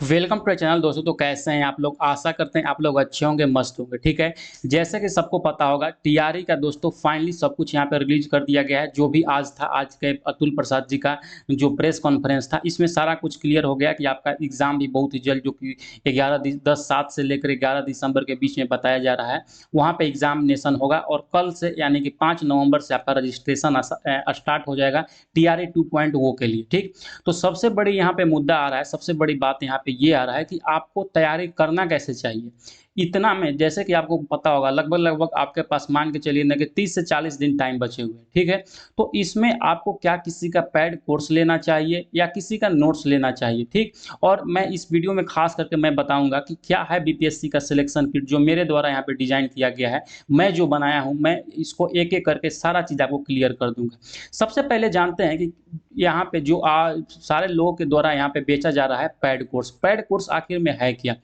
Welcome to channel दोस्तों। तो कैसे हैं आप लोग? आशा करते हैं आप लोग अच्छे होंगे, मस्त होंगे। ठीक है, जैसे कि सबको पता होगा टीआरई का दोस्तों फाइनली सब कुछ यहाँ पे रिलीज कर दिया गया है। जो भी आज था, आज के अतुल प्रसाद जी का जो प्रेस कॉन्फ्रेंस था, इसमें सारा कुछ क्लियर हो गया कि आपका एग्जाम भी बहुत ही जल्द, जो कि 10 7 से लेकर 11 दिसंबर के बीच में बताया जा रहा है, वहाँ पे एग्जामिनेशन होगा। और कल से यानी कि 5 नवंबर से आपका रजिस्ट्रेशन स्टार्ट हो जाएगा टीआरई 2.0 के लिए। ठीक, तो सबसे बड़ी यहाँ पे मुद्दा आ रहा है, सबसे बड़ी बात यहाँ पे ये आ रहा है कि आपको तैयारी करना कैसे चाहिए। इतना में जैसे कि आपको पता होगा, लगभग-लगभग आपके पास मान के चलिए ना कि 30 से 40 दिन टाइम बचे हुए हैं, ठीक है? तो इसमें आपको क्या किसी का पेड कोर्स लेना चाहिए या किसी का नोट्स लेना चाहिए, ठीक? और मैं इस वीडियो में ख़ास करके मैं बताऊँगा कि क्या है बीपीएससी का सिलेक्शन किट जो मेरे द्वारा यहाँ पे डिज़ाइन किया गया है। मैं जो बनाया हूँ, मैं इसको एक-एक करके सारा चीज़ आपको क्लियर कर दूँगा। सबसे पहले जानते हैं कि यहाँ पे जो सारे लोगों के द्वारा यहाँ पे बेचा जा रहा है पैड कोर्स। पैड कोर्स आखिर में है क्या?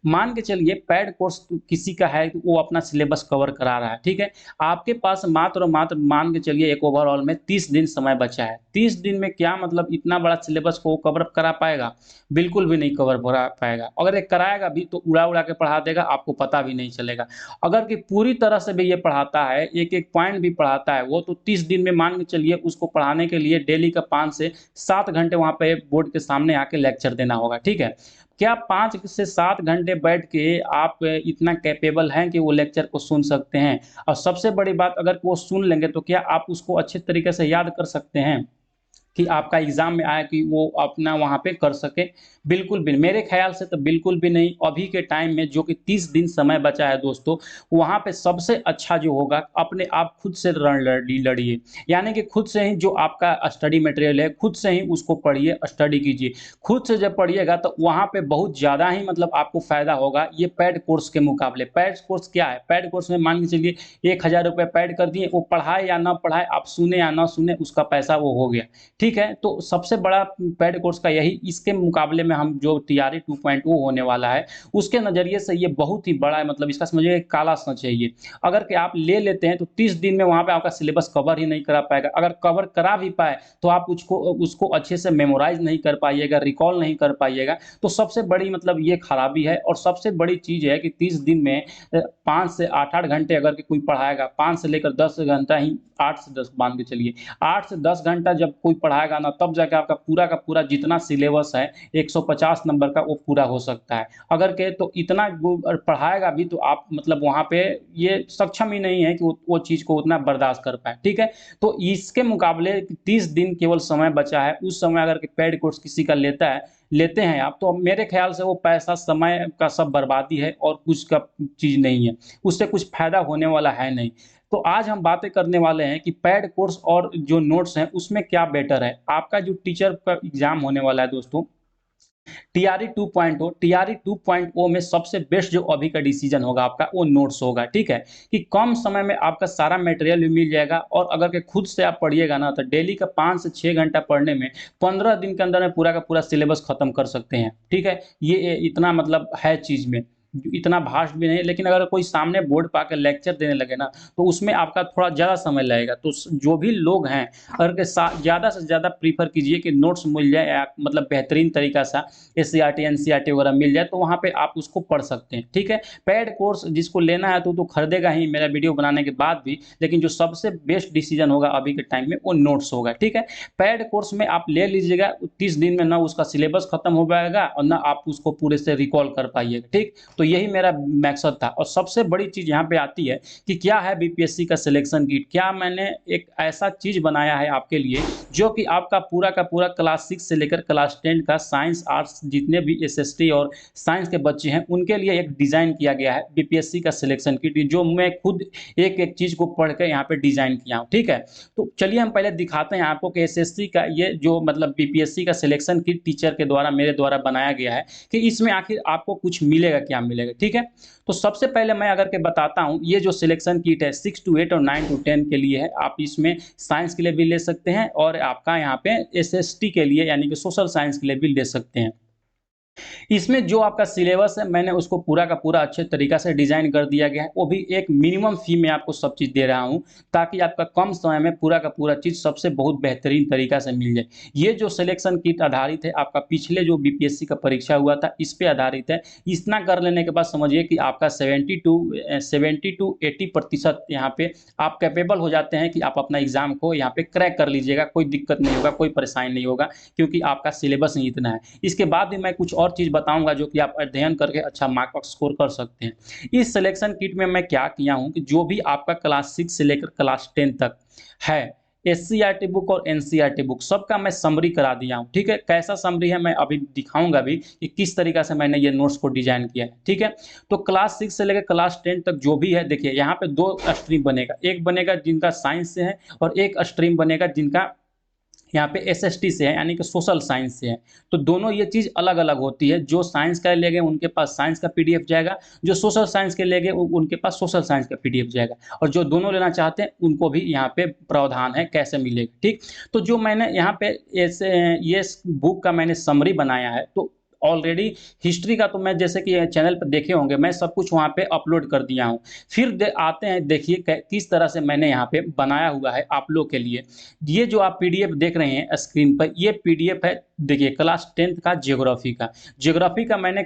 मान के चलिए पैड कोर्स किसी का है तो वो अपना सिलेबस कवर करा रहा है, ठीक है? आपके पास मात्र और मात्र मान के चलिए एक ओवरऑल में 30 दिन समय बचा है। 30 दिन में क्या मतलब इतना बड़ा सिलेबस को वो कवर करा पाएगा? बिल्कुल भी नहीं कवर करा पाएगा। अगर ये कराएगा भी तो उड़ा-उड़ा के पढ़ा देगा, आपको पता भी नहीं चलेगा। अगर कि पूरी तरह से भी ये पढ़ाता है, एक-एक पॉइंट भी पढ़ाता है, वो तो 30 दिन में मान के चलिए उसको पढ़ाने के लिए डेली का 5 से 7 घंटे वहाँ पे बोर्ड के सामने आके लेक्चर देना होगा, ठीक है? क्या 5 से 7 घंटे बैठ के आप इतना कैपेबल हैं कि वो लेक्चर को सुन सकते हैं? और सबसे बड़ी बात, अगर वो सुन लेंगे तो क्या आप उसको अच्छे तरीके से याद कर सकते हैं? कि आपका एग्ज़ाम में आए कि वो अपना वहाँ पे कर सके? बिल्कुल भी नहीं। मेरे ख़्याल से तो बिल्कुल भी नहीं। अभी के टाइम में जो कि 30 दिन समय बचा है दोस्तों, वहाँ पे सबसे अच्छा जो होगा अपने आप खुद से रण लड़िए। यानी कि खुद से ही जो आपका स्टडी मटेरियल है, खुद से ही उसको पढ़िए, स्टडी कीजिए। खुद से जब पढ़िएगा तो वहाँ पे बहुत ज़्यादा ही मतलब आपको फ़ायदा होगा ये पेड कोर्स के मुकाबले। पेड कोर्स क्या है? पेड कोर्स में मान के चलिए ₹1000 पेड कर दिए, वो पढ़ाए या ना पढ़ाए, आप सुने या ना सुने, उसका पैसा वो हो गया। ठीक है? तो सबसे बड़ा पेड कोर्स का यही, इसके मुकाबले में हम जो टीआरई 2.0 होने वाला है, उसके नज़रिए से ये बहुत ही बड़ा है, मतलब इसका समझिए एक काला सोच है ये। अगर कि आप ले लेते हैं तो 30 दिन में वहाँ पे आपका सिलेबस कवर ही नहीं करा पाएगा। अगर कवर करा भी पाए तो आप उसको उसको अच्छे से मेमोराइज़ नहीं कर पाइएगा, रिकॉल नहीं कर पाइएगा। तो सबसे बड़ी मतलब ये खराबी है। और सबसे बड़ी चीज़ है कि 30 दिन में 5 से 8-8 घंटे अगर कि कोई पढ़ाएगा, 5 से लेकर 10 घंटा ही, 8 से 10 मान के चलिए। 8 से 10 घंटा जब कोई पढ़ाएगा ना, तब जाके आपका पूरा का पूरा जितना सिलेबस है 150 नंबर का, वो पूरा हो सकता है। अगर के तो इतना वो पढ़ाएगा भी तो आप मतलब वहाँ पे ये सक्षम ही नहीं है कि वो चीज़ को उतना बर्दाश्त कर पाएँ, ठीक है? तो इसके मुकाबले 30 दिन केवल समय बचा है, उस समय अगर के पेड कोर्स किसी का लेते हैं आप, तो मेरे ख़्याल से वो पैसा, समय का सब बर्बादी है और कुछ का चीज़ नहीं है। उससे कुछ फ़ायदा होने वाला है नहीं। तो आज हम बातें करने वाले हैं कि पैड कोर्स और जो नोट्स हैं उसमें क्या बेटर है। आपका जो टीचर का एग्ज़ाम होने वाला है दोस्तों, टीआरई 2.0 में सबसे बेस्ट जो अभी का डिसीजन होगा आपका, वो नोट्स होगा, ठीक है? कि कम समय में आपका सारा मटेरियल भी मिल जाएगा। और अगर के खुद से आप पढ़िएगा ना तो डेली का 5 से 6 घंटा पढ़ने में 15 दिन के अंदर में पूरा का पूरा सिलेबस खत्म कर सकते हैं, ठीक है? ये इतना मतलब है चीज़ में, इतना भास्ट भी नहीं है, लेकिन अगर कोई सामने बोर्ड पे आके लेक्चर देने लगे ना, तो उसमें आपका थोड़ा ज़्यादा समय लगेगा। तो जो भी लोग हैं, अगर के ज़्यादा से ज़्यादा प्रीफ़र कीजिए कि नोट्स मिल जाए, या मतलब बेहतरीन तरीका सा एससीईआरटी, एनसीईआरटी वगैरह मिल जाए, तो वहाँ पे आप उसको पढ़ सकते हैं, ठीक है? पेड कोर्स जिसको लेना है तो खरीदेगा ही मेरा वीडियो बनाने के बाद भी, लेकिन जो सबसे बेस्ट डिसीज़न होगा अभी के टाइम में, वो नोट्स होगा, ठीक है? पेड कोर्स में आप ले लीजिएगा, 30 दिन में ना उसका सिलेबस खत्म हो पाएगा और ना आप उसको पूरे से रिकॉल कर पाइएगा, ठीक? तो यही मेरा मकसद था। और सबसे बड़ी चीज़ यहाँ पे आती है कि क्या है बीपीएससी का सिलेक्शन किट? क्या मैंने एक ऐसा चीज़ बनाया है आपके लिए जो कि आपका पूरा का पूरा क्लास 6 से लेकर क्लास 10 का साइंस, आर्ट्स जितने भी एसएसटी और साइंस के बच्चे हैं, उनके लिए एक डिज़ाइन किया गया है बीपीएससी का सिलेक्शन किट, जो मैं खुद एक-एक चीज़ को पढ़ के यहाँ पे डिज़ाइन किया हूँ, ठीक है? तो चलिए हम पहले दिखाते हैं आपको कि एसएससी का ये जो मतलब बीपीएससी का सिलेक्शन किट टीचर के द्वारा, मेरे द्वारा बनाया गया है, कि इसमें आखिर आपको कुछ मिलेगा, क्या मिलेगा, ठीक है? तो सबसे पहले मैं अगर के बताता हूँ, ये जो सिलेक्शन किट है 6 टू 8 और 9 टू 10 के लिए है। आप इसमें साइंस के लिए भी ले सकते हैं और आपका यहाँ पे एसएसटी के लिए यानी कि सोशल साइंस के लिए भी ले सकते हैं। इसमें जो आपका सिलेबस है मैंने उसको पूरा का पूरा अच्छे तरीक़ा से डिज़ाइन कर दिया गया है, वो भी एक मिनिमम फ़ी में आपको सब चीज़ दे रहा हूँ, ताकि आपका कम समय में पूरा का पूरा चीज़ सबसे बहुत बेहतरीन तरीक़ा से मिल जाए। ये जो सिलेक्शन किट आधारित है, आपका पिछले जो बीपीएससी का परीक्षा हुआ था, इस पे आधारित है। इतना कर लेने के बाद समझिए कि आपका 70 टू 80% यहाँ पे आप कैपेबल हो जाते हैं कि आप अपना एग्ज़ाम को यहाँ पे क्रैक कर लीजिएगा, कोई दिक्कत नहीं होगा, कोई परेशानी नहीं होगा, क्योंकि आपका सिलेबस ही इतना है। इसके बाद भी मैं कुछ और चीज़ बताऊँगा जो कि आप अध्ययन करके अच्छा मार्क स्कोर कर सकते हैं। इस सिलेक्शन किट में मैं क्या किया हूँ कि जो भी आपका क्लास 6 से लेकर क्लास 10 तक है, एससीईआरटी बुक और एनसीईआरटी बुक सबका मैं समरी करा दिया हूँ, ठीक है? कैसा समरी है मैं अभी दिखाऊँगा भी कि किस तरीक़ा से मैंने ये नोट्स को डिज़ाइन किया है, ठीक है? तो क्लास 6 से लेकर क्लास 10 तक जो भी है देखिए यहाँ पे 2 स्ट्रीम बनेगा, एक बनेगा जिनका साइंस से है और एक स्ट्रीम बनेगा जिनका यहाँ पे एसएसटी से है यानी कि सोशल साइंस से है। तो दोनों ये चीज़ अलग-अलग होती है, जो साइंस का लेंगे उनके पास साइंस का पीडीएफ जाएगा, जो सोशल साइंस के लेंगे उ उनके पास सोशल साइंस का पीडीएफ जाएगा और जो दोनों लेना चाहते हैं उनको भी यहाँ पे प्रावधान है कैसे मिलेगा, ठीक? तो जो मैंने यहाँ पे ऐसे ये स बुक का मैंने समरी बनाया है, तो ऑलरेडी हिस्ट्री का तो मैं जैसे कि चैनल पे देखे होंगे, मैं सब कुछ वहाँ पे अपलोड कर दिया हूँ। फिर दे आते हैं देखिए कै किस तरह से मैंने यहाँ पे बनाया हुआ है आप लोग के लिए। ये जो आप पीडीएफ देख रहे हैं स्क्रीन पर, ये पीडीएफ है देखिए क्लास 10th का ज्योग्राफी का। ज्योग्राफी का मैंने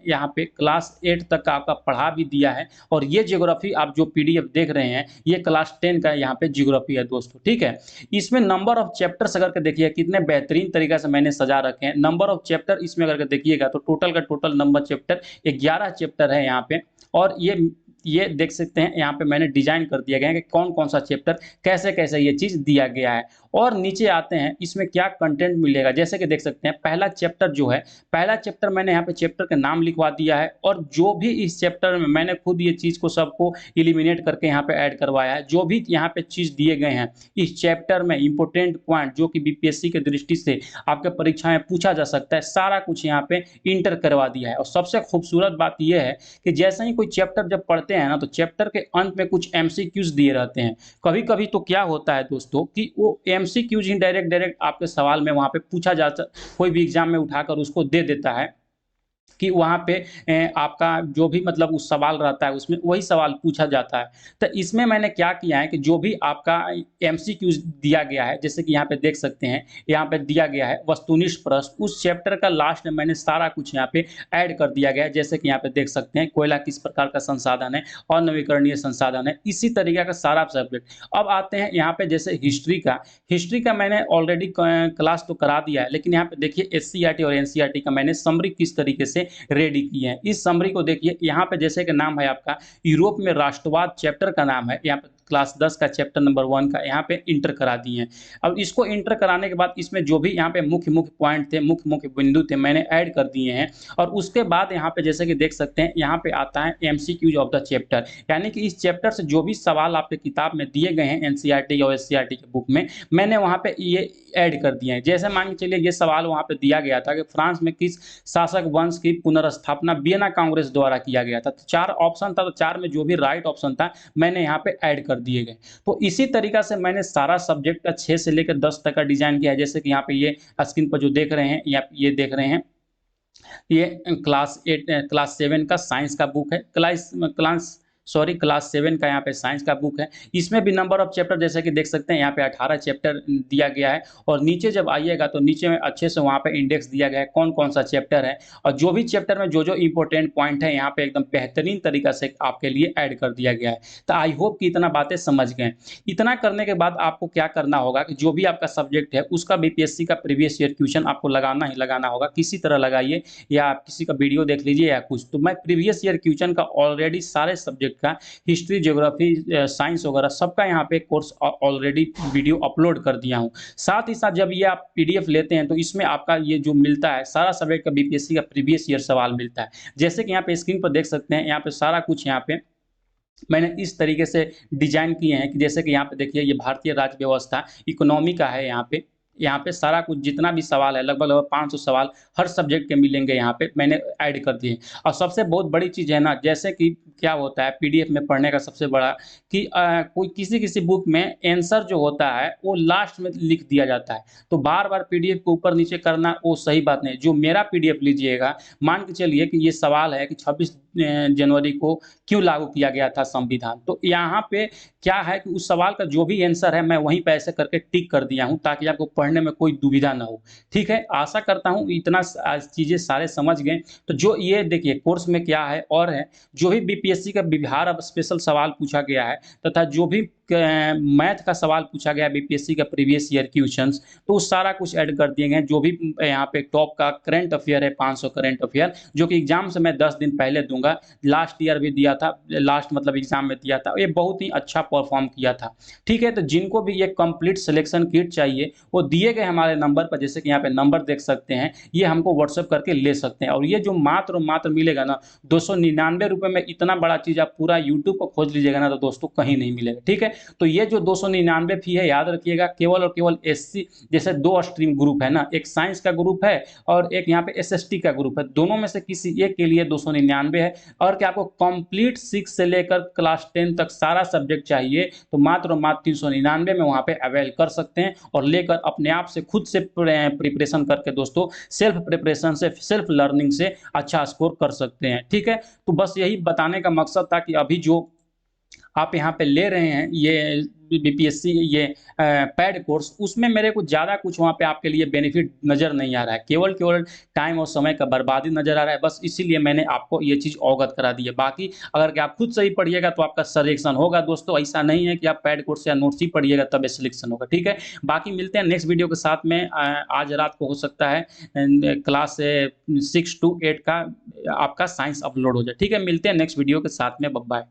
यहाँ पे क्लास 8 तक का आपका पढ़ा भी दिया है और ये ज्योग्राफी आप जो पीडीएफ देख रहे हैं, ये क्लास 10 का यहाँ पे ज्योग्राफी है दोस्तों, ठीक है? इसमें नंबर ऑफ चैप्टर्स अगर के देखिए कितने बेहतरीन तरीक़े से मैंने सजा रखे हैं। नंबर ऑफ चैप्टर इसमें अगर के देखिएगा तो टोटल का टोटल नंबर चैप्टर 11 चैप्टर है यहाँ पे और ये देख सकते हैं यहाँ पे मैंने डिज़ाइन कर दिया गया है कि कौन-कौन सा चैप्टर कैसे-कैसे ये चीज़ दिया गया है। और नीचे आते हैं इसमें क्या कंटेंट मिलेगा जैसे कि देख सकते हैं पहला चैप्टर जो है, पहला चैप्टर मैंने यहाँ पे चैप्टर का नाम लिखवा दिया है और जो भी इस चैप्टर में मैंने खुद ये चीज़ को सबको एलिमिनेट करके यहाँ पे ऐड करवाया है। जो भी यहाँ पे चीज़ दिए गए हैं, इस चैप्टर में इम्पोर्टेंट पॉइंट जो कि बीपीएससी के दृष्टि से आपके परीक्षा में पूछा जा सकता है, सारा कुछ यहाँ पे इंटर करवा दिया है। और सबसे खूबसूरत बात ये है कि जैसे ही कोई चैप्टर जब पढ़ते हैं ना, तो चैप्टर के अंत में कुछ एमसीक्यूज़ दिए रहते हैं। कभी-कभी तो क्या होता है दोस्तों कि वो एमसीक्यूज़ ही डायरेक्ट आपके सवाल में वहाँ पे पूछा जा स कोई भी एग्ज़ाम में उठाकर उसको दे देता है। कि वहाँ पे आपका जो भी मतलब उस सवाल रहता है उसमें वही सवाल पूछा जाता है। तो इसमें मैंने क्या किया है कि जो भी आपका एमसीक्यूज़ दिया गया है, जैसे कि यहाँ पे देख सकते हैं, यहाँ पे दिया गया है वस्तुनिष्ठ प्रश्न, उस चैप्टर का लास्ट में मैंने सारा कुछ यहाँ पे ऐड कर दिया गया है। जैसे कि यहाँ पे देख सकते हैं कोयला किस प्रकार का संसाधन है और नवीकरणीय संसाधन है, इसी तरीके का सारा सब्जेक्ट। अब आते हैं यहाँ पे जैसे हिस्ट्री का मैंने ऑलरेडी क क्लास तो करा दिया है, लेकिन यहाँ पे देखिए एससीईआरटी और एनसीईआरटी का मैंने समरी किस तरीके से रेडी किए हैं। इस समरी को देखिए यहाँ पे जैसे कि नाम है आपका यूरोप में राष्ट्रवाद चैप्टर का नाम है, यहाँ पे क्लास 10 का चैप्टर नंबर 1 का यहाँ पे इंटर करा दिए हैं। अब इसको इंटर कराने के बाद इसमें जो भी यहाँ पे मुख्य-मुख्य पॉइंट थे, मुख्य-मुख्य बिंदु थे, मैंने ऐड कर दिए हैं और उसके बाद यहाँ पे जैसे कि देख सकते हैं, यहाँ पे आता है एमसीक्यूज़ ऑफ द चैप्टर, यानी कि इस चैप्टर से जो भी सवाल आपके किताब में दिए गए हैं एनसीईआरटी और एससीईआरटी की बुक में, मैंने वहाँ पे ये ऐड कर दिए हैं। जैसे मान के चलिए ये सवाल वहाँ पे दिया गया था कि फ्रांस में किस शासक वंश की पुनर्स्थापना वियना कांग्रेस द्वारा किया गया था। तो 4 ऑप्शन था, तो 4 में जो भी राइट ऑप्शन था, मैंने यहाँ पे ऐड कर दिए गए। तो इसी तरीक़ा से मैंने सारा सब्जेक्ट का 6 से लेकर 10 तक का डिज़ाइन किया है। जैसे कि यहाँ पे ये स्क्रीन पर जो देख रहे हैं, या ये देख रहे हैं, ये क्लास 7 का साइंस का बुक है। क्लास 7 का यहाँ पे साइंस का बुक है। इसमें भी नंबर ऑफ चैप्टर जैसे कि देख सकते हैं यहाँ पे 18 चैप्टर दिया गया है और नीचे जब आइएगा तो नीचे में अच्छे से वहाँ पे इंडेक्स दिया गया है कौन-कौन सा चैप्टर है और जो भी चैप्टर में जो-जो इम्पोर्टेंट पॉइंट है यहाँ पे एकदम बेहतरीन तरीक़ा से आपके लिए ऐड कर दिया गया है। तो आई होप कि इतना बातें समझ गए। इतना करने के बाद आपको क्या करना होगा कि जो भी आपका सब्जेक्ट है उसका बीपीएससी का प्रीवियस ईयर क्वेश्चन आपको लगाना ही लगाना होगा। किसी तरह लगाइए या आप किसी का वीडियो देख लीजिए या कुछ। तो मैं प्रीवियस ईयर क्वेश्चन का ऑलरेडी सारे सब्जेक्ट का हिस्ट्री, ज्योग्राफी, साइंस वगैरह सबका यहाँ पे कोर्स ऑलरेडी वीडियो अपलोड कर दिया हूँ। साथ ही साथ जब ये आप पीडीएफ लेते हैं तो इसमें आपका ये जो मिलता है सारा सब्जेक्ट का बीपीएससी का प्रीवियस ईयर सवाल मिलता है। जैसे कि यहाँ पे स्क्रीन पर देख सकते हैं, यहाँ पे सारा कुछ यहाँ पे मैंने इस तरीके से डिज़ाइन किए हैं कि जैसे कि यहाँ पे देखिए ये भारतीय राज्य व्यवस्था इकोनॉमी का है यहाँ पे। यहाँ पे सारा कुछ जितना भी सवाल है लगभग-लगभग 500 सवाल हर सब्जेक्ट के मिलेंगे यहाँ पे, मैंने ऐड कर दिए। और सबसे बहुत बड़ी चीज़ है ना, जैसे कि क्या होता है पीडीएफ में पढ़ने का सबसे बड़ा कि कोई किसी-किसी बुक में आंसर जो होता है वो लास्ट में लिख दिया जाता है। तो बार-बार पीडीएफ को ऊपर-नीचे करना वो सही बात नहीं है। जो मेरा पीडीएफ लीजिएगा, मान के चलिए कि ये सवाल है कि 26 जनवरी को क्यों लागू किया गया था संविधान? तो यहाँ पे क्या है कि उस सवाल का जो भी आंसर है मैं वहीं पे ऐसे करके टिक कर दिया हूँ ताकि आपको पढ़ने में कोई दुविधा ना हो। ठीक है? आशा करता हूँ इतना चीज़ें सारे समझ गए। तो जो ये देखिए कोर्स में क्या है और है, जो भी बीपीएससी का बिहार अब स्पेशल सवाल पूछा गया है तथा जो भी मैथ का सवाल पूछा गया है बीपीएससी का प्रीवियस ईयर क्वेश्चंस, तो वो सारा कुछ ऐड कर दिए गए हैं। जो भी यहाँ पे टॉप का करंट अफेयर है 500 करंट अफेयर जो कि एग्ज़ाम से मैं 10 दिन पहले दूँगा। लास्ट ईयर भी दिया था, लास्ट मतलब एग्ज़ाम में दिया था। ये बहुत ही अच्छा परफ़ॉर्म किया था। ठीक है? तो जिनको भी ये कंप्लीट सिलेक्शन किट चाहिए, वो दिए गए हमारे नंबर पर जैसे कि यहाँ पे नंबर देख सकते हैं, ये हमको व्हाट्सएप करके ले सकते हैं। और ये जो मात्र और मात्र मिलेगा ना ₹299 में इतना बड़ा चीज़ आप पूरा यूट्यूब पर खोज लीजिएगा ना तो दोस्तों कहीं नहीं मिलेगा। ठीक है? तो ये जो 299 फ़ी है याद रखिएगा केवल और केवल एससी जैसे 2 स्ट्रीम ग्रुप है ना, एक साइंस का ग्रुप है और एक यहाँ पे एसएसटी का ग्रुप है। दोनों में से किसी एक के लिए 299 है और क्या आपको कंप्लीट 6 से लेकर क्लास 10 तक सारा सब्जेक्ट चाहिए तो मात्र और मात्र 399 में वहाँ पे अवेल कर सकते हैं और लेकर अपने आप से खुद से प्रिपरेशन करके दोस्तों सेल्फ प्रिपरेशन से सेल्फ लर्निंग से अच्छा स्कोर कर सकते हैं। ठीक है? तो बस यही बताने का मकसद था कि अभी जो आप यहाँ पे ले रहे हैं ये बीपीएससी ये पैड कोर्स उसमें मेरे को ज़्यादा कुछ वहाँ पे आपके लिए बेनिफिट नज़र नहीं आ रहा है। केवल टाइम और समय का बर्बादी नज़र आ रहा है। बस इसीलिए मैंने आपको ये चीज़ अवगत करा दी है। बाकी अगर कि आप खुद से ही पढ़िएगा तो आपका सिलेक्शन होगा दोस्तों। ऐसा नहीं है कि आप पैड कोर्स या नोट्स ही पढ़िएगा तब सिलेक्शन होगा। ठीक है? बाकी मिलते हैं नेक्स्ट वीडियो के साथ में आज रात को हो सकता है क्लास 6 टू 8 का आपका साइंस अपलोड हो जाए। ठीक है? मिलते हैं नेक्स्ट वीडियो के साथ में। बाय।